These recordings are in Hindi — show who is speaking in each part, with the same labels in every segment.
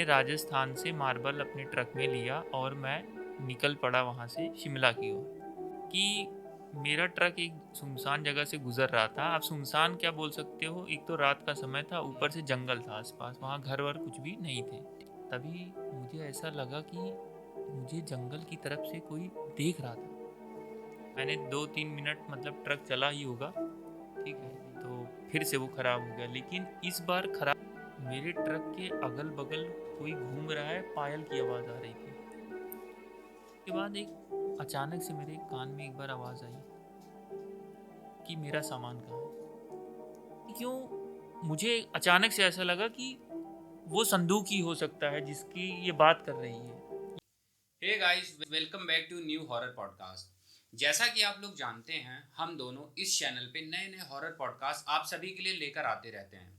Speaker 1: राजस्थान से मार्बल अपने ट्रक में लिया और मैं निकल पड़ा वहाँ से शिमला की ओर। कि मेरा ट्रक एक सुनसान जगह से गुजर रहा था। आप सुनसान क्या बोल सकते हो, एक तो रात का समय था, ऊपर से जंगल था आसपास, वहाँ घर वर कुछ भी नहीं थे। तभी मुझे ऐसा लगा कि मुझे जंगल की तरफ से कोई देख रहा था। मैंने 2-3 मिनट मतलब ट्रक चला ही होगा, ठीक है, तो फिर से वो ख़राब हो गया। लेकिन इस बार खराब, मेरे ट्रक के अगल बगल कोई घूम रहा है, पायल की आवाज़ आ रही थी। उसके बाद एक अचानक से मेरे कान में एक बार आवाज़ आई कि मेरा सामान कहाँ है। क्यों मुझे अचानक से ऐसा लगा कि वो संदूक ही हो सकता है जिसकी ये बात कर रही है।
Speaker 2: Hey guys, welcome back to new horror podcast. जैसा कि आप लोग जानते हैं, हम दोनों इस चैनल पे नए नए हॉरर पॉडकास्ट आप सभी के लिए लेकर आते रहते हैं।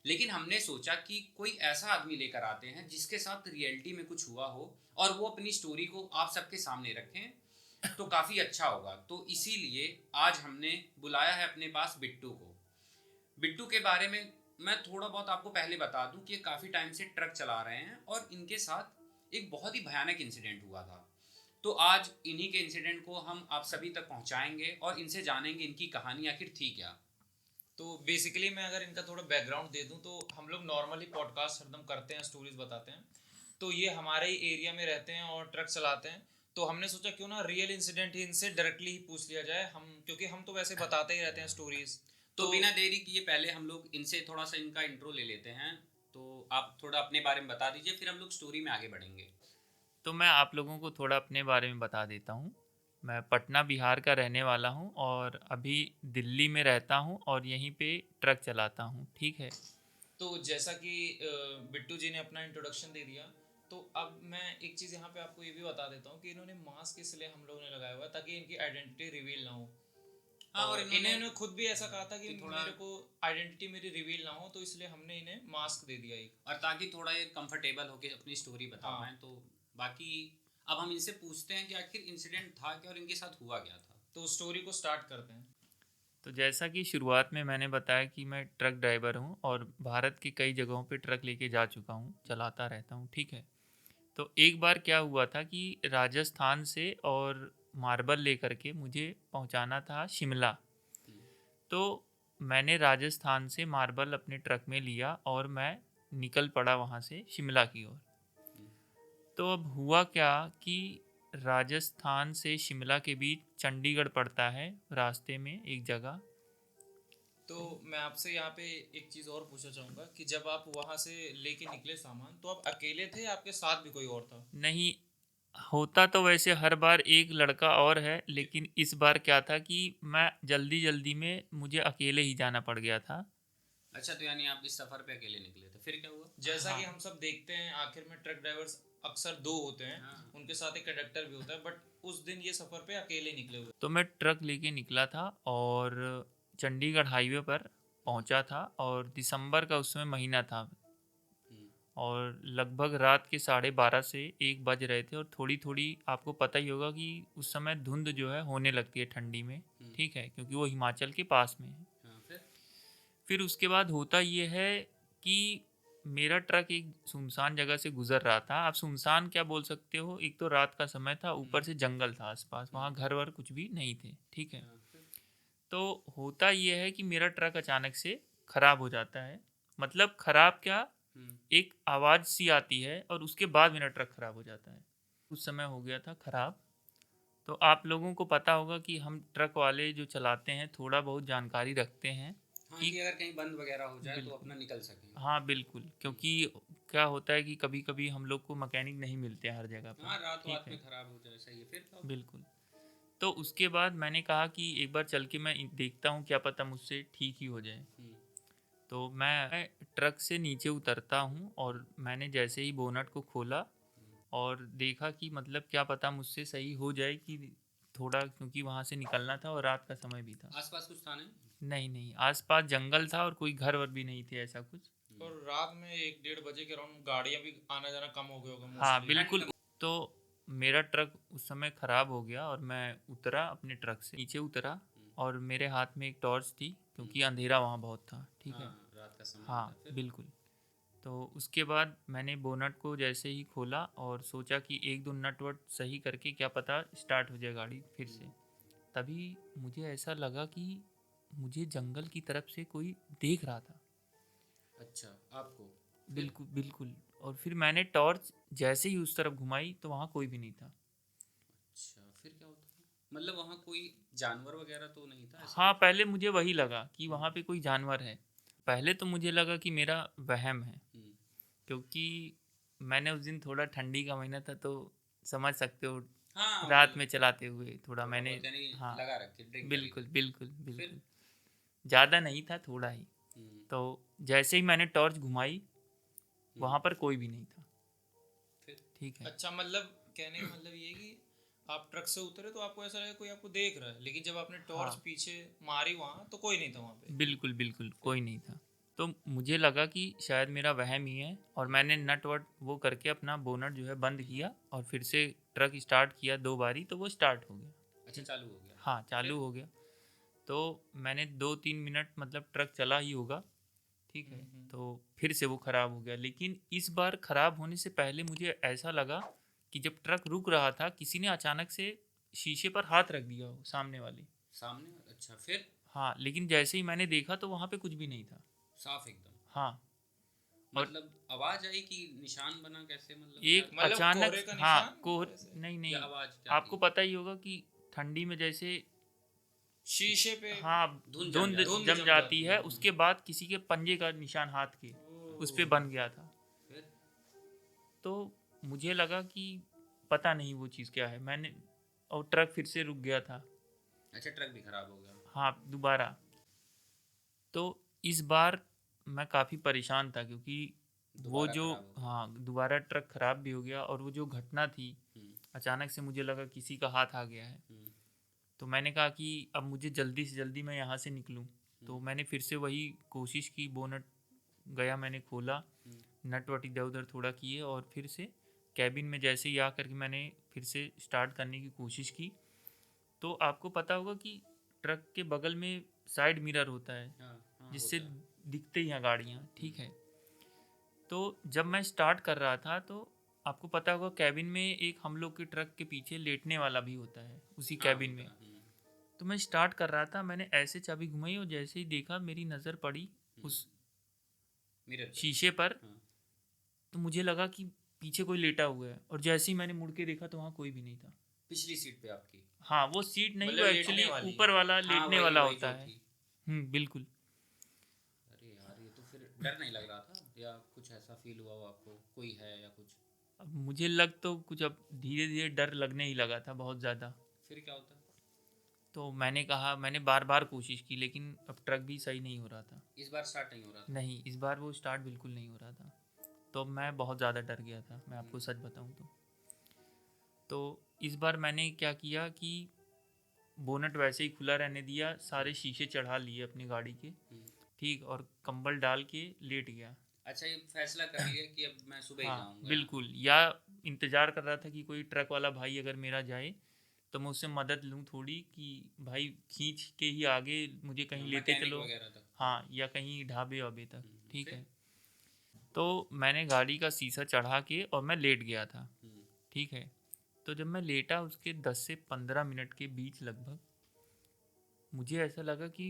Speaker 2: लेकिन हमने सोचा कि कोई ऐसा आदमी लेकर आते हैं जिसके साथ रियलिटी में कुछ हुआ हो और वो अपनी स्टोरी को आप सबके सामने रखें तो काफ़ी अच्छा होगा। तो इसीलिए आज हमने बुलाया है अपने पास बिट्टू को। बिट्टू के बारे में मैं थोड़ा बहुत आपको पहले बता दूं कि ये काफ़ी टाइम से ट्रक चला रहे हैं और इनके साथ एक बहुत ही भयानक इंसिडेंट हुआ था। तो आज इन्हीं के इंसिडेंट को हम आप सभी तक पहुंचाएंगे और इनसे जानेंगे इनकी कहानी आखिर थी क्या।
Speaker 3: तो बेसिकली मैं अगर इनका थोड़ा बैकग्राउंड दे दूं तो हम लोग नॉर्मली पॉडकास्ट हरदम करते हैं, स्टोरीज बताते हैं। तो ये हमारे ही एरिया में रहते हैं और ट्रक चलाते हैं। तो हमने सोचा क्यों ना रियल इंसिडेंट ही इनसे डायरेक्टली ही पूछ लिया जाए, हम क्योंकि हम तो वैसे बताते ही रहते हैं स्टोरीज।
Speaker 2: तो
Speaker 3: तो
Speaker 2: बिना देरी किए पहले हम लोग इनसे थोड़ा सा इनका इंट्रो ले लेते हैं। तो आप थोड़ा अपने बारे में बता दीजिए, फिर हम लोग स्टोरी में आगे बढ़ेंगे।
Speaker 1: तो मैं आप लोगों को थोड़ा अपने बारे में बता देता हूँ। मैं पटना बिहार का रहने वाला हूँ और अभी दिल्ली में रहता हूँ और यहीं पे ट्रक चलाता हूँ, ठीक है।
Speaker 3: तो जैसा कि बिट्टू जी ने अपना इंट्रोडक्शन दे दिया, तो अब मैं एक चीज़ यहाँ पे आपको ये भी बता देता हूँ कि इन्होंने मास्क इसलिए हम लोगों ने लगाया हुआ है ताकि इनकी आइडेंटिटी रिवील ना हो।
Speaker 2: हाँ, और
Speaker 3: और
Speaker 2: इन्होंने
Speaker 3: इन्होंने खुद भी ऐसा कहा था कि
Speaker 2: थोड़ा
Speaker 3: मेरे को आइडेंटिटी मेरी रिवील ना हो, तो इसलिए हमने इन्हें मास्क दे दिया एक।
Speaker 2: और ताकि थोड़ा ये कंफर्टेबल होके अपनी स्टोरी बता
Speaker 3: हाँ,
Speaker 2: पाएँ। तो बाकी अब हम इनसे पूछते हैं कि आखिर इंसिडेंट था क्या और इनके साथ हुआ क्या था।
Speaker 3: तो स्टोरी को स्टार्ट करते हैं।
Speaker 1: तो जैसा कि शुरुआत में मैंने बताया कि मैं ट्रक ड्राइवर हूँ और भारत की कई जगहों पे ट्रक लेके जा चुका हूँ, चलाता रहता हूँ, ठीक है। तो एक बार क्या हुआ था कि राजस्थान से और मार्बल लेकर के मुझे पहुँचाना था शिमला। तो मैंने राजस्थान से मार्बल अपने ट्रक में लिया और मैं निकल पड़ा वहाँ से शिमला की ओर। तो अब हुआ क्या कि राजस्थान से शिमला के बीच चंडीगढ़ पड़ता है रास्ते में एक जगह।
Speaker 3: तो मैं आपसे यहाँ पे एक चीज़ और पूछना चाहूँगा कि जब आप वहाँ से लेके निकले सामान, तो आप अकेले थे या आपके साथ भी कोई और था?
Speaker 1: नहीं, होता तो वैसे हर बार एक लड़का और है, लेकिन इस बार क्या था कि मैं जल्दी जल्दी में मुझे अकेले ही जाना पड़ गया था।
Speaker 2: अच्छा, तो यानी आप इस सफ़र पे अकेले निकले थे, फिर क्या हुआ?
Speaker 3: जैसा कि
Speaker 1: हाँ।
Speaker 3: हम सब देखते हैं, आखिर में ट्रक ड्राइवर्स अक्सर दो होते हैं,
Speaker 2: हाँ।
Speaker 3: उनके साथ एक कंडक्टर भी होता है, बट उस दिन ये सफ़र पे अकेले निकले हुए।
Speaker 1: तो मैं ट्रक लेके निकला था और चंडीगढ़ हाईवे पर पहुंचा था और दिसंबर का उस समय महीना था
Speaker 2: हम्म।
Speaker 1: और लगभग रात के 12:30 से 1 बज रहे थे और थोड़ी थोड़ी आपको पता ही होगा कि उस समय धुंध जो है होने लगती है ठंडी में,
Speaker 2: हम्म।
Speaker 1: ठीक है, क्योंकि वो हिमाचल के पास में है।
Speaker 2: हाँ, फिर?
Speaker 1: फिर उसके बाद होता ये है कि मेरा ट्रक एक सुनसान जगह से गुजर रहा था। आप सुनसान क्या बोल सकते हो, एक तो रात का समय था, ऊपर से जंगल था आसपास, वहाँ घर वर कुछ भी नहीं थे, ठीक है।
Speaker 2: हाँ, फिर?
Speaker 1: तो होता ये है कि मेरा ट्रक अचानक से ख़राब हो जाता है। मतलब ख़राब क्या,
Speaker 2: हम्म।
Speaker 1: एक आवाज़ सी आती है और उसके बाद मेरा ट्रक ख़राब हो जाता है। उस समय हो गया था ख़राब। तो आप लोगों को पता होगा कि हम ट्रक वाले जो चलाते हैं थोड़ा बहुत जानकारी रखते हैं
Speaker 2: हाँ,
Speaker 1: कि
Speaker 2: कि अगर कहीं बंद वगैरह हो जाए तो
Speaker 1: बिल्कुल,
Speaker 2: अपना निकल सकें।
Speaker 1: हाँ बिल्कुल, क्योंकि क्या होता है कि कभी कभी हम लोग को मैकेनिक नहीं मिलते हैं हर जगह पे,
Speaker 2: हाँ, रात
Speaker 1: ठीक
Speaker 2: वात में
Speaker 1: है।
Speaker 2: ख़राब हो जाए, सही है, फिर क्या हुआ?
Speaker 1: बिल्कुल। तो उसके बाद मैंने कहा कि एक बार चल के मैं देखता हूँ, क्या पता मुझसे ठीक ही हो जाए।
Speaker 2: हम्म।
Speaker 1: तो मैं ट्रक से नीचे उतरता हूँ और मैंने जैसे ही बोनट को खोला और देखा कि मतलब क्या पता मुझसे सही हो जाए कि थोड़ा, क्योंकि वहाँ से निकलना था और रात का समय भी था।
Speaker 2: आसपास कुछ था नहीं?
Speaker 1: नहीं नहीं, आसपास जंगल था और कोई घर वर भी नहीं थे ऐसा कुछ।
Speaker 3: और रात में 1-1:30 बजे के अराउंड गाड़ियाँ भी आना जाना कम हो गया होगा
Speaker 1: हाँ
Speaker 3: मोस्टली।
Speaker 2: ठंड
Speaker 1: बिल्कुल।
Speaker 2: कम।
Speaker 1: तो मेरा ट्रक उस समय ख़राब हो गया और मैं उतरा, अपने ट्रक से नीचे उतरा
Speaker 2: हम्म।
Speaker 1: और मेरे हाथ में एक टॉर्च थी
Speaker 2: हम्म।
Speaker 1: क्योंकि अंधेरा वहाँ बहुत था, ठीक
Speaker 2: हाँ,
Speaker 1: है।
Speaker 2: रात का समय भी
Speaker 1: हाँ
Speaker 2: था, फिर?
Speaker 1: बिल्कुल। तो उसके बाद मैंने बोनट को जैसे ही खोला और सोचा कि एक दो नट वट सही करके क्या पता स्टार्ट हो जाए गाड़ी फिर से, तभी मुझे ऐसा लगा कि मुझे जंगल की तरफ से कोई देख रहा था।
Speaker 2: अच्छा, आपको? फिर?
Speaker 1: बिल्कुल बिल्कुल। और फिर मैंने टॉर्च जैसे ही उस तरफ घुमाई तो वहाँ कोई भी नहीं था।
Speaker 2: अच्छा, फिर क्या होता है? मतलब वहाँ कोई जानवर वगैरह तो नहीं था ऐसा
Speaker 1: हाँ,
Speaker 2: कुछ?
Speaker 1: पहले मुझे वही लगा कि वहाँ पे कोई जानवर है। पहले तो मुझे लगा कि मेरा वहम है,
Speaker 2: हम्म,
Speaker 1: क्योंकि मैंने उस दिन थोड़ा ठंडी का महीना था तो समझ सकते हो,
Speaker 2: हाँ
Speaker 1: रात
Speaker 2: मतलब
Speaker 1: में चलाते हुए थोड़ा
Speaker 2: थोड़ा
Speaker 1: मैंने।
Speaker 2: बहुत यानी
Speaker 1: हाँ,
Speaker 2: लगा रखी, ड्रिंक करी
Speaker 1: बिल्कुल
Speaker 2: थी।
Speaker 1: बिल्कुल
Speaker 2: फिर?
Speaker 1: बिल्कुल। ज़्यादा नहीं था, थोड़ा ही।
Speaker 2: हम्म,
Speaker 1: तो जैसे ही मैंने टॉर्च घुमाई
Speaker 2: हम्म,
Speaker 1: वहाँ पर कोई भी नहीं था।
Speaker 2: फिर?
Speaker 1: ठीक है।
Speaker 3: अच्छा, मतलब कहने का मतलब ये है कि आप ट्रक से उतरे तो आपको ऐसा लगा कोई आपको देख रहा है, लेकिन जब आपने टॉर्च
Speaker 1: हाँ,
Speaker 3: पीछे मारी वहाँ तो कोई नहीं था वहाँ पे।
Speaker 1: बिल्कुल बिल्कुल
Speaker 2: फिर?
Speaker 1: कोई नहीं था। तो मुझे लगा कि शायद मेरा वहम ही है, और मैंने नट वट वो करके अपना बोनट जो है बंद किया और फिर से ट्रक स्टार्ट किया 2 बारी तो वो स्टार्ट हो गया।
Speaker 2: अच्छा,
Speaker 1: ठीक।
Speaker 2: चालू हो गया।
Speaker 1: हाँ, चालू
Speaker 2: फिर?
Speaker 1: हो गया। तो मैंने 2-3 मिनट मतलब ट्रक चला ही होगा। ठीक है।
Speaker 3: हम्म।
Speaker 1: तो फिर से वो ख़राब हो गया, लेकिन इस बार ख़राब होने से पहले मुझे ऐसा लगा कि जब ट्रक रुक रहा था किसी ने अचानक से शीशे पर हाथ रख दिया हो, सामने वाले।
Speaker 2: सामने? अच्छा, फिर?
Speaker 1: हाँ, लेकिन जैसे ही मैंने देखा तो वहाँ पे कुछ भी नहीं था।
Speaker 2: साफ एकदम?
Speaker 1: हाँ। और
Speaker 2: मतलब आवाज आई कि निशान बना, कैसे मतलब क्या?
Speaker 1: एक
Speaker 3: मतलब
Speaker 1: अचानक
Speaker 3: कोहरे का
Speaker 1: हाँ,
Speaker 3: निशान
Speaker 1: कोहर
Speaker 3: ऐसे
Speaker 1: नहीं
Speaker 2: या
Speaker 1: नहीं,
Speaker 2: आवाज क्या
Speaker 1: आपको
Speaker 2: थी?
Speaker 1: पता ही होगा कि ठंडी में जैसे
Speaker 3: शीशे पे
Speaker 1: हाँ
Speaker 2: धुंध जम
Speaker 1: धुंध
Speaker 2: जाती
Speaker 3: धुंध
Speaker 2: है।
Speaker 1: जम
Speaker 3: जम
Speaker 1: जाती
Speaker 3: जाती
Speaker 1: है,
Speaker 3: है।
Speaker 1: उसके बाद किसी के पंजे का निशान हाथ के उस पे
Speaker 3: ओह।
Speaker 1: बन गया था।
Speaker 2: फिर?
Speaker 1: तो मुझे लगा कि पता नहीं वो चीज़ क्या है। मैंने और ट्रक फिर से रुक गया था।
Speaker 2: अच्छा, ट्रक भी खराब हो गया?
Speaker 1: हाँ, दोबारा। तो इस बार मैं काफ़ी परेशान था, क्योंकि वो
Speaker 2: दोबारा
Speaker 1: जो
Speaker 2: खराब हो गया?
Speaker 1: हाँ, दोबारा ट्रक खराब भी हो गया, और वो जो घटना थी
Speaker 2: हम्म,
Speaker 1: अचानक से मुझे लगा किसी का हाथ आ गया है।
Speaker 2: हम्म,
Speaker 1: तो मैंने कहा कि अब मुझे जल्दी से जल्दी मैं यहाँ से निकलूँ। तो
Speaker 2: हम्म,
Speaker 1: मैंने फिर से वही कोशिश की, बोनट गया, मैंने खोला,
Speaker 2: हम्म,
Speaker 1: नट वट इधर उधर थोड़ा किए, और फिर से कैबिन में जैसे ही आकर के मैंने फिर से स्टार्ट करने की कोशिश की। तो आपको पता होगा कि ट्रक के बगल में साइड मिरर होता है,
Speaker 2: हाँ हाँ,
Speaker 1: जिससे
Speaker 2: होता है।
Speaker 1: दिखते ही हैं गाड़ियाँ। ठीक
Speaker 2: हम्म,
Speaker 1: है। तो जब मैं स्टार्ट कर रहा था तो आपको पता होगा कैबिन में एक हम लोग के ट्रक के पीछे लेटने वाला भी होता है उसी
Speaker 2: हाँ
Speaker 1: कैबिन
Speaker 2: होता
Speaker 1: में।
Speaker 2: है।
Speaker 1: तो मैं स्टार्ट कर रहा था, मैंने ऐसे चाबी घुमाई और जैसे ही देखा मेरी नज़र पड़ी
Speaker 2: हम्म,
Speaker 1: उस
Speaker 2: मिरर पे?
Speaker 1: शीशे पर,
Speaker 2: हाँ।
Speaker 1: तो मुझे लगा कि पीछे कोई लेटा हुआ है, और जैसे ही मैंने मुड़ के देखा तो वहाँ कोई भी नहीं था।
Speaker 2: पिछली सीट पे आपकी?
Speaker 1: हाँ, वो सीट नहीं, वो
Speaker 3: मतलब लेटने
Speaker 1: एक्चुअली
Speaker 3: वाली।
Speaker 1: ऊपर वाला
Speaker 2: हाँ,
Speaker 1: लेटने
Speaker 2: वही
Speaker 1: वाला
Speaker 2: वही
Speaker 1: होता
Speaker 2: जो
Speaker 1: है।
Speaker 2: थी।
Speaker 1: बिल्कुल।
Speaker 2: अरे यार, ये तो फिर डर नहीं लग रहा था या कुछ ऐसा फील हुआ हो आपको कोई है या कुछ?
Speaker 1: अब मुझे लग तो कुछ, अब धीरे धीरे डर लगने ही लगा था बहुत ज़्यादा।
Speaker 2: फिर क्या होता?
Speaker 1: तो मैंने कहा, मैंने बार बार कोशिश की, लेकिन अब ट्रक भी सही नहीं हो रहा था।
Speaker 2: इस बार स्टार्ट नहीं हो रहा था?
Speaker 1: नहीं, इस बार वो स्टार्ट बिल्कुल नहीं हो रहा था। तो मैं बहुत ज़्यादा डर गया था, मैं आपको
Speaker 2: हम्म,
Speaker 1: सच बताऊं तो इस बार मैंने क्या किया कि बोनट वैसे ही खुला रहने दिया, सारे शीशे चढ़ा लिए अपनी गाड़ी के।
Speaker 2: हम्म।
Speaker 1: ठीक, और कंबल डाल के लेट गया।
Speaker 2: अच्छा, ये फैसला कर लिया कि अब मैं सुबह ही
Speaker 1: हाँ,
Speaker 2: जाऊंगा यहाँ?
Speaker 1: बिल्कुल। या इंतज़ार कर रहा था कि कोई ट्रक वाला भाई अगर मेरा जाए तो मैं उससे मदद लूँ थोड़ी, कि भाई खींच के ही आगे मुझे कहीं लेते
Speaker 2: मैकेनिक
Speaker 1: चलो।
Speaker 2: वगैरह तक?
Speaker 1: हाँ, या कहीं ढाबे वाबे तक। ठीक
Speaker 2: फिर?
Speaker 1: है। तो मैंने गाड़ी का शीशा चढ़ा के और मैं लेट गया था।
Speaker 2: हम्म,
Speaker 1: ठीक है। तो जब मैं लेटा उसके 10 से 15 मिनट के बीच लगभग, मुझे ऐसा लगा कि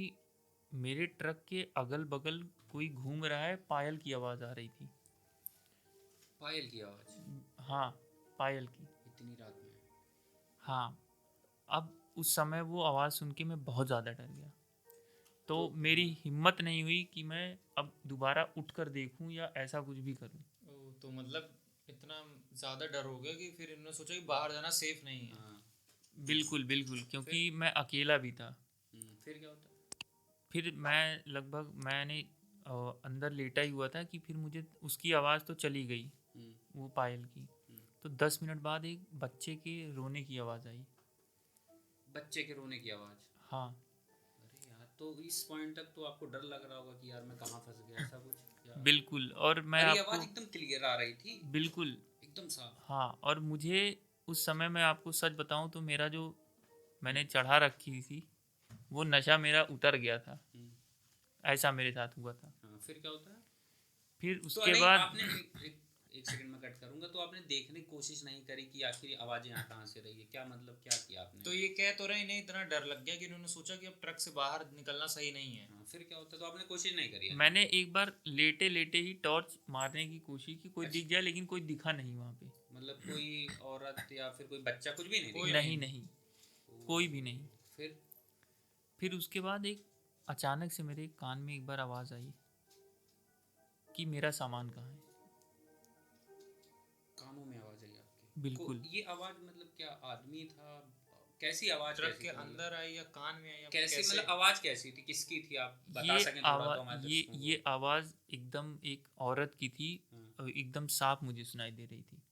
Speaker 1: मेरे ट्रक के अगल बगल कोई घूम रहा है, पायल की आवाज़ आ रही थी।
Speaker 2: पायल की आवाज?
Speaker 1: हाँ, पायल की।
Speaker 2: इतनी रात में?
Speaker 1: हाँ। अब उस समय वो आवाज़ सुन के मैं बहुत ज़्यादा डर गया। तो
Speaker 2: तो
Speaker 1: मेरी
Speaker 2: हाँ।
Speaker 1: हिम्मत नहीं हुई कि मैं अब दोबारा उठ कर देखूं या ऐसा कुछ भी करूं।
Speaker 3: ओह, तो मतलब इतना ज्यादा डर हो गया कि फिर इन्होंने सोचा कि बाहर जाना सेफ नहीं है।
Speaker 2: हाँ।
Speaker 1: बिल्कुल बिल्कुल,
Speaker 2: फिर?
Speaker 1: क्योंकि मैं अकेला भी था।
Speaker 2: फिर क्या होता?
Speaker 1: फिर मैंने अंदर लेटा ही हुआ था कि फिर मुझे उसकी आवाज़ तो चली गई,
Speaker 2: हम्म,
Speaker 1: वो पायल की।
Speaker 2: हम्म।
Speaker 1: तो 10 मिनट बाद एक बच्चे के रोने की आवाज़ आई।
Speaker 2: बच्चे के रोने की आवाज?
Speaker 1: हाँ,
Speaker 2: अरे यार, तो इस पॉइंट तक तो आपको डर लग रहा होगा कि यार मैं कहाँ फंस गया, ऐसा कुछ या?
Speaker 1: बिल्कुल। और मैं
Speaker 2: और ये
Speaker 1: आपको
Speaker 2: आवाज एकदम क्लियर आ रही थी?
Speaker 1: बिल्कुल।
Speaker 2: एकदम साफ?
Speaker 1: हाँ, और मुझे उस समय मैं आपको सच बताऊं तो मेरा जो मैंने चढ़ा रखी थी वो नशा मेरा उतर गया था।
Speaker 2: हम्म,
Speaker 1: ऐसा मेरे साथ हुआ था।
Speaker 2: हाँ। फिर क्या होता है?
Speaker 1: फिर
Speaker 2: तो
Speaker 1: उसके
Speaker 2: नहीं,
Speaker 1: बाद
Speaker 2: आपने एक सेकंड में कट करूंगा, तो आपने देखने की कोशिश नहीं करी कि आखिर आवाज़ यहाँ कहाँ से रही है, क्या मतलब क्या किया आपने?
Speaker 3: तो ये कह तो रहे इन्हें इतना डर लग गया कि इन्होंने सोचा कि अब ट्रक से बाहर निकलना सही नहीं है।
Speaker 2: हाँ, फिर क्या होता, तो आपने कोशिश नहीं करी है?
Speaker 1: मैंने एक बार लेटे लेटे ही टॉर्च मारने की कोशिश की, कोई
Speaker 2: अच्छा।
Speaker 1: दिख जाए, लेकिन कोई दिखा नहीं वहाँ पे।
Speaker 2: मतलब कोई औरत या फिर कोई बच्चा, कुछ भी नहीं
Speaker 3: कोई
Speaker 2: दिखा?
Speaker 1: नहीं नहीं, कोई भी नहीं।
Speaker 2: फिर
Speaker 1: फिर उसके बाद एक अचानक से मेरे कान में एक बार आवाज़ आई कि मेरा सामान कहाँ है।
Speaker 2: कानों में आवाज़ आई आपके?
Speaker 1: बिल्कुल।
Speaker 2: ये आवाज़ मतलब क्या आदमी था? कैसी आवाज़,
Speaker 3: ट्रक
Speaker 2: कैसी
Speaker 3: के
Speaker 2: थी मतलब?
Speaker 3: अंदर आई या कान में आई या
Speaker 2: कैसी
Speaker 3: कैसे?
Speaker 2: मतलब आवाज़ कैसी थी, किसकी थी, आप बता
Speaker 1: ये
Speaker 2: सकें थोड़ा तो
Speaker 1: आवाज़
Speaker 2: हमारे
Speaker 1: ये
Speaker 2: दर्शकों
Speaker 1: ये
Speaker 2: को?
Speaker 1: आवाज़ एकदम एक औरत की थी,
Speaker 2: हाँ।
Speaker 1: और एकदम साफ मुझे सुनाई दे रही थी।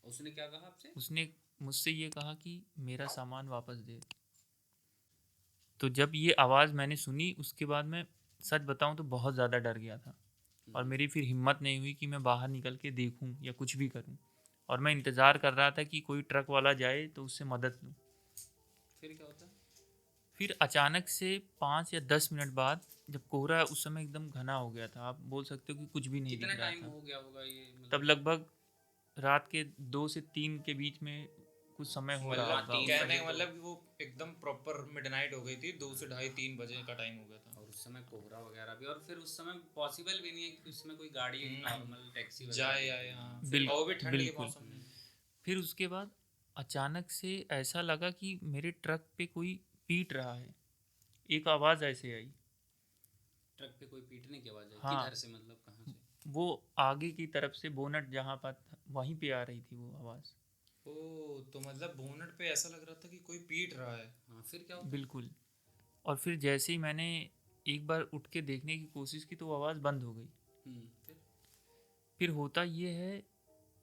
Speaker 2: उसने क्या कहा आपसे?
Speaker 1: उसने मुझसे ये कहा कि मेरा सामान वापस दे। तो जब ये आवाज़ मैंने सुनी, उसके बाद मैं सच बताऊं तो बहुत ज़्यादा डर गया था, और मेरी फिर हिम्मत नहीं हुई कि मैं बाहर निकल के देखूं या कुछ भी करूं, और मैं इंतज़ार कर रहा था कि कोई ट्रक वाला जाए तो उससे मदद लूं।
Speaker 2: फिर क्या होता?
Speaker 1: फिर अचानक से 5 या 10 मिनट बाद, जब कोहरा उस समय एकदम घना हो गया था, आप बोल सकते हो कि कुछ भी नहीं
Speaker 2: कितना
Speaker 1: दिख रहा
Speaker 2: टाइम
Speaker 1: था।
Speaker 2: हो गया होगा ये
Speaker 1: तब
Speaker 2: मतलब?
Speaker 1: लगभग रात के 2 से 3 के बीच में कुछ समय हो रहा
Speaker 3: मतलब
Speaker 2: हाँ,
Speaker 1: होगा उस
Speaker 2: 3
Speaker 3: कहने
Speaker 1: समय।
Speaker 2: बजे
Speaker 3: का
Speaker 2: तो।
Speaker 3: मतलब कि वो एकदम प्रॉपर मिडनाइट हो गई थी, 2 से ढाई 3 बजे का टाइम हो गया था।
Speaker 2: और उस समय कोहरा वगैरह भी, और फिर उस समय पॉसिबल भी नहीं है कि उसमें कोई गाड़ी, नॉर्मल टैक्सी वगैरह
Speaker 3: जाए
Speaker 2: भी
Speaker 3: आए,
Speaker 2: थी।
Speaker 3: हाँ।
Speaker 2: फिर
Speaker 3: और वो भी ठंड के
Speaker 1: बिल्कुल।
Speaker 3: मौसम में।
Speaker 1: फिर उसके बाद अचानक से ऐसा लगा कि मेरे ट्रक पे कोई पीट रहा है। एक आवाज़ ऐसे आई।
Speaker 2: ट्रक पे कोई पीटने की आवाज़ आई?
Speaker 1: हाँ,
Speaker 2: किधर से, मतलब कहाँ से?
Speaker 1: वो आगे की तरफ से, बोनट जहाँ पर था वहीं पे आ रही थी वो आवाज़।
Speaker 3: ओ, तो मतलब बोनट पे ऐसा लग रहा था कि कोई पीट रहा है।
Speaker 2: हाँ, फिर क्या होता?
Speaker 1: बिल्कुल। और फिर जैसे ही मैंने एक बार उठ के देखने की कोशिश की तो वो आवाज़ बंद हो गई।
Speaker 2: फिर?
Speaker 1: फिर होता ये है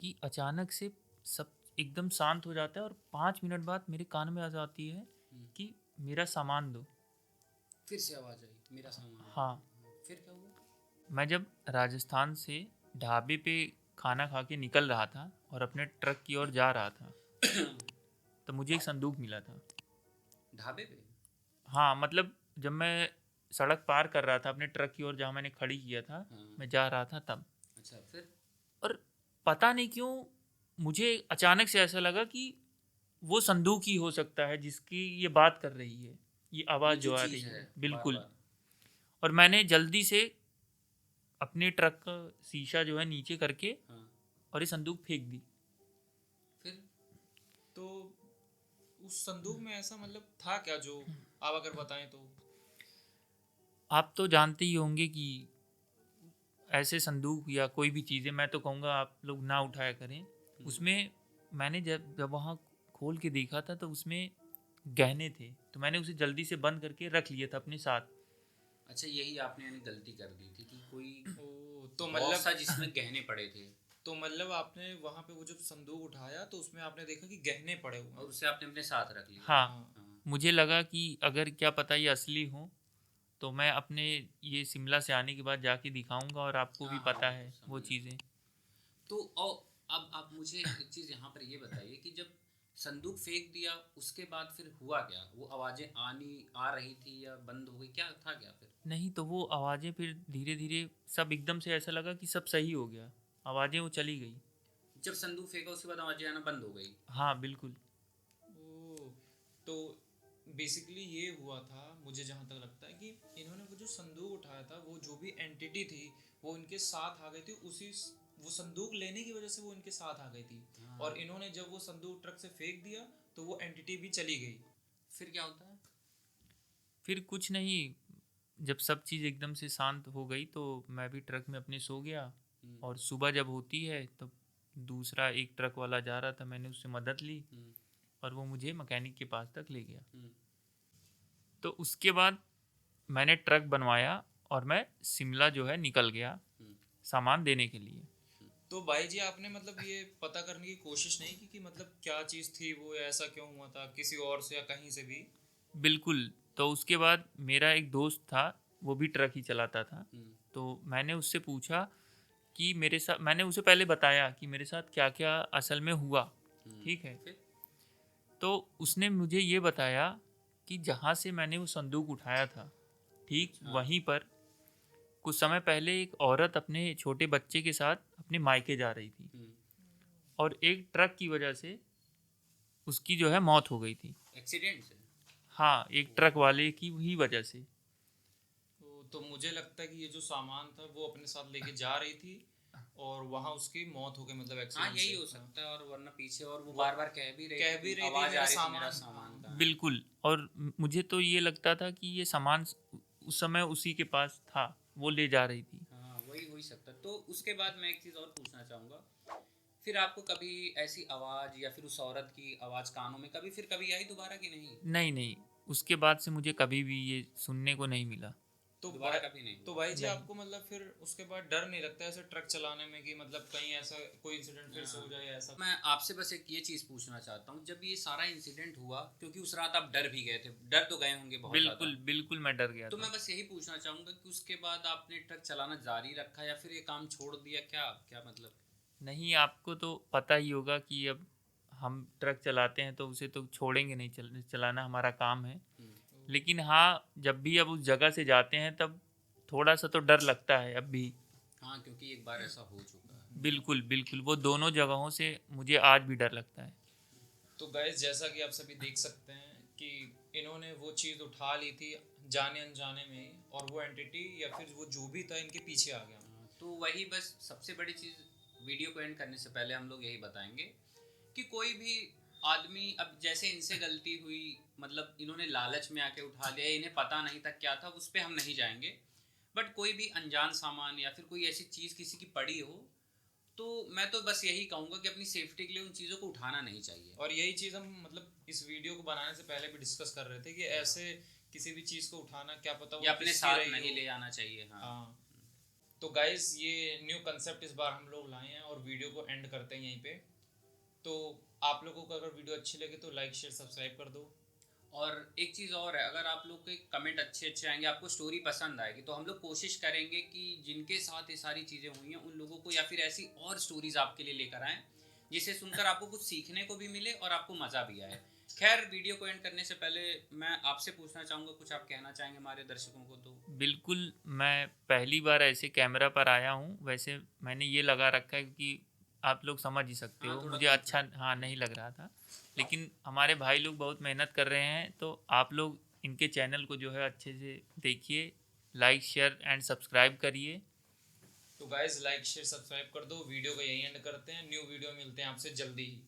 Speaker 1: कि अचानक से सब एकदम शांत हो जाता है, और 5 मिनट बाद मेरे कान में आ जाती है कि मेरा सामान दो।
Speaker 2: फिर से आवाज़ आई, मेरा सामान है।
Speaker 1: हाँ।
Speaker 2: फिर क्या हुआ?
Speaker 1: मैं जब राजस्थान से ढाबे पे खाना खा के निकल रहा था और अपने ट्रक की ओर जा रहा था, तो मुझे एक संदूक मिला था।
Speaker 2: ढाबे पे?
Speaker 1: हाँ, मतलब जब मैं सड़क पार कर रहा था अपने ट्रक की ओर, जहाँ मैंने खड़ी किया था,
Speaker 2: हाँ।
Speaker 1: मैं जा रहा था तब।
Speaker 2: अच्छा, फिर?
Speaker 1: और पता नहीं क्यों मुझे अचानक से ऐसा लगा कि वो संदूक ही हो सकता है जिसकी ये बात कर रही है, ये आवाज़
Speaker 2: ये
Speaker 1: जो
Speaker 2: जो
Speaker 1: आ
Speaker 2: चीज़
Speaker 1: रही
Speaker 2: है
Speaker 1: है।
Speaker 2: बार
Speaker 1: बिल्कुल।
Speaker 2: बार।
Speaker 1: और मैंने जल्दी से अपने ट्रक का शीशा जो है नीचे करके
Speaker 2: हाँ।
Speaker 1: और ये संदूक फेंक दी।
Speaker 2: फिर?
Speaker 3: तो उस संदूक में ऐसा मतलब था क्या जो आप अगर बताएं तो?
Speaker 1: आप तो जानते ही होंगे कि ऐसे संदूक या कोई भी चीज़ें, मैं तो कहूँगा आप लोग ना उठाया करें। उसमें मैंने जब जब वहाँ खोल के देखा था तो उसमें गहने थे, तो मैंने उसे जल्दी से बंद करके रख लिया था अपने साथ।
Speaker 2: अच्छा, यही आपने यानी गलती कर दी थी कि कोई
Speaker 3: ओ, तो
Speaker 2: बॉक्स था
Speaker 3: मतलब
Speaker 2: जिसमें गहने पड़े थे,
Speaker 3: आपने वहां पे वो जब संदूक उठाया तो उसमें आपने देखा कि गहने पड़े हुए
Speaker 2: और
Speaker 3: हैं।
Speaker 2: उसे आपने अपने साथ रख लिया?
Speaker 1: हाँ,
Speaker 2: हाँ।
Speaker 1: मुझे लगा कि अगर क्या पता ये असली हो, तो मैं अपने ये शिमला से आने के बाद जाके दिखाऊंगा, और आपको भी
Speaker 2: हाँ, हाँ,
Speaker 1: पता
Speaker 2: वो
Speaker 1: है वो
Speaker 2: समझ गया।
Speaker 1: चीज़ें।
Speaker 2: तो और अब आप मुझे एक चीज़ यहाँ पर ये बताइए कि जब संदूक फेंक दिया उसके बाद फिर हुआ क्या? वो आवाज़ें आ रही थी या बंद हो गई, क्या था क्या फिर?
Speaker 1: नहीं, तो वो आवाज़ें फिर धीरे धीरे सब एकदम से ऐसा लगा कि सब सही हो गया, आवाज़ें वो चली गई।
Speaker 2: जब संदूक फेंका उसके बाद आवाज़ें आना बंद हो गई?
Speaker 1: हाँ बिल्कुल।
Speaker 3: ओ, तो बेसिकली ये हुआ था, मुझे जहाँ तक लगता है कि इन्होंने वो जो संदूक उठाया था, वो जो भी एंटिटी थी वो इनके साथ आ गई थी, वो संदूक लेने की वजह से वो इनके साथ आ गई थी।
Speaker 2: हाँ।
Speaker 3: और इन्होंने जब वो संदूक ट्रक से फेंक दिया तो वो एंटिटी भी चली गई।
Speaker 2: फिर क्या होता है?
Speaker 1: फिर कुछ नहीं, जब सब चीज़ एकदम से शांत हो गई तो मैं भी ट्रक में अपने सो गया। और सुबह जब होती है तब दूसरा एक ट्रक वाला जा रहा था, मैंने उससे मदद ली और वो मुझे मैकेनिक के पास तक ले गया। तो उसके बाद मैंने ट्रक बनवाया और मैं शिमला जो है निकल गया सामान देने के लिए।
Speaker 3: तो भाई जी आपने मतलब ये पता करने की कोशिश नहीं की कि मतलब क्या चीज़ थी वो, या ऐसा क्यों हुआ था, किसी और से या कहीं से भी?
Speaker 1: बिल्कुल। तो उसके बाद मेरा एक दोस्त था, वो भी ट्रक ही चलाता था। तो मैंने उससे पूछा कि मेरे साथ, मैंने उसे पहले बताया कि मेरे साथ क्या क्या असल में हुआ। ठीक है।
Speaker 2: फिर?
Speaker 1: तो उसने मुझे ये बताया कि जहाँ से मैंने वो संदूक उठाया था, ठीक
Speaker 2: अच्छा।
Speaker 1: वहीं पर कुछ समय पहले एक औरत अपने छोटे बच्चे के साथ अपने मायके जा रही थी और एक ट्रक की वजह से उसकी जो है मौत हो गई थी।
Speaker 2: एक्सीडेंट से?
Speaker 1: हाँ, एक ट्रक वाले की ही वजह से।
Speaker 3: तो मुझे लगता है कि ये जो सामान था वो अपने साथ लेके जा रही थी और वहाँ उसकी मौत हो गई, मतलब
Speaker 2: हाँ
Speaker 3: एक्सीडेंट
Speaker 2: यही
Speaker 3: से।
Speaker 2: हो सकता है, और वरना पीछे और वो बार बार कह भी रही थी
Speaker 3: मेरा
Speaker 2: आवाज आ रही थी मेरा
Speaker 3: सामान।
Speaker 2: सामान का।
Speaker 1: बिल्कुल। और मुझे तो ये लगता था कि ये सामान उस समय उसी के पास था, वो ले जा रही थी।
Speaker 2: हाँ वही हो ही सकता। तो उसके बाद मैं एक चीज़ और पूछना चाहूँगा, फिर आपको कभी ऐसी आवाज़ या फिर उस औरत की आवाज़ कानों में कभी आई दोबारा कि नहीं?
Speaker 1: नहीं नहीं, उसके बाद से मुझे कभी भी ये सुनने को नहीं मिला।
Speaker 3: तो
Speaker 2: दोबारा कभी नहीं?
Speaker 3: तो भाई जी
Speaker 1: नहीं।
Speaker 3: आपको मतलब फिर उसके बाद डर नहीं लगता ऐसे ट्रक चलाने में कि मतलब कहीं ऐसा कोई इंसिडेंट फिर से हो जाए ऐसा?
Speaker 2: मैं आपसे बस एक ये चीज़ पूछना चाहता हूँ, जब ये सारा इंसिडेंट हुआ, क्योंकि उस रात आप डर भी गए थे, डर तो गए होंगे बहुत ज़्यादा।
Speaker 1: बिल्कुल बिल्कुल, मैं डर गया
Speaker 2: तो
Speaker 1: था।
Speaker 2: मैं बस यही पूछना चाहूँगा कि उसके बाद आपने ट्रक चलाना जारी रखा या फिर ये काम छोड़ दिया, क्या क्या मतलब?
Speaker 1: नहीं, आपको तो पता ही होगा कि अब हम ट्रक चलाते हैं तो उसे तो छोड़ेंगे नहीं, चलाना हमारा काम है। लेकिन हाँ, जब भी अब उस जगह से जाते हैं तब थोड़ा सा तो डर लगता है अब भी।
Speaker 2: हाँ क्योंकि एक बार ऐसा हो चुका है।
Speaker 1: बिल्कुल बिल्कुल, वो दोनों जगहों से मुझे आज भी डर लगता है।
Speaker 3: तो गाइस जैसा कि आप सभी देख सकते हैं कि इन्होंने वो चीज़ उठा ली थी जाने अनजाने में ही, और वो एंटिटी या फिर वो जो भी था इनके पीछे आ गया।
Speaker 2: तो वही बस सबसे बड़ी चीज़, वीडियो को एंड करने से पहले हम लोग यही बताएंगे कि कोई भी आदमी, अब जैसे इनसे गलती हुई, मतलब इन्होंने लालच में आके उठा लिया, इन्हें पता नहीं था क्या था, उस पर हम नहीं जाएंगे। बट कोई भी अनजान सामान या फिर कोई ऐसी चीज़ किसी की पड़ी हो, तो मैं तो बस यही कहूँगा कि अपनी सेफ्टी के लिए उन चीज़ों को उठाना नहीं चाहिए।
Speaker 3: और यही चीज़ हम मतलब इस वीडियो को बनाने से पहले भी डिस्कस कर रहे थे कि ऐसे किसी भी चीज़ को उठाना क्या पता वो
Speaker 2: या अपने
Speaker 3: किसकी
Speaker 2: साथ
Speaker 3: रही
Speaker 2: नहीं
Speaker 3: हो।
Speaker 2: ले आना चाहिए। हाँ
Speaker 3: हाँ। तो गाइस ये न्यू कंसेप्ट इस बार हम लोग लाए हैं और वीडियो को एंड करते हैं यहीं पे। तो आप लोगों को अगर वीडियो अच्छी लगे तो लाइक शेयर सब्सक्राइब कर दो।
Speaker 2: और एक चीज़ और है, अगर आप लोग के कमेंट अच्छे अच्छे आएंगे, आपको स्टोरी पसंद आएगी, तो हम लोग कोशिश करेंगे कि जिनके साथ ये सारी चीज़ें हुई हैं उन लोगों को या फिर ऐसी और स्टोरीज आपके लिए लेकर आएँ जिसे सुनकर आपको कुछ सीखने को भी मिले और आपको मज़ा भी आए। खैर वीडियो को एंड करने से पहले मैं आपसे पूछना चाहूँगा, कुछ आप कहना चाहेंगे हमारे दर्शकों को? तो
Speaker 1: बिल्कुल, मैं पहली बार ऐसे कैमरा पर आया हूँ। वैसे मैंने ये लगा रखा है क्योंकि आप लोग समझ ही सकते
Speaker 2: हाँ
Speaker 1: हो,
Speaker 2: थोड़ा
Speaker 1: मुझे अच्छा
Speaker 2: कंफर्ट।
Speaker 1: हाँ नहीं लग रहा था। लेकिन हमारे भाई लोग बहुत मेहनत कर रहे हैं, तो आप लोग इनके चैनल को जो है अच्छे से देखिए, लाइक शेयर एंड सब्सक्राइब करिए।
Speaker 3: तो गाइस लाइक शेयर सब्सक्राइब कर दो। वीडियो को यहीं एंड करते हैं। न्यू वीडियो मिलते हैं आपसे जल्दी ही।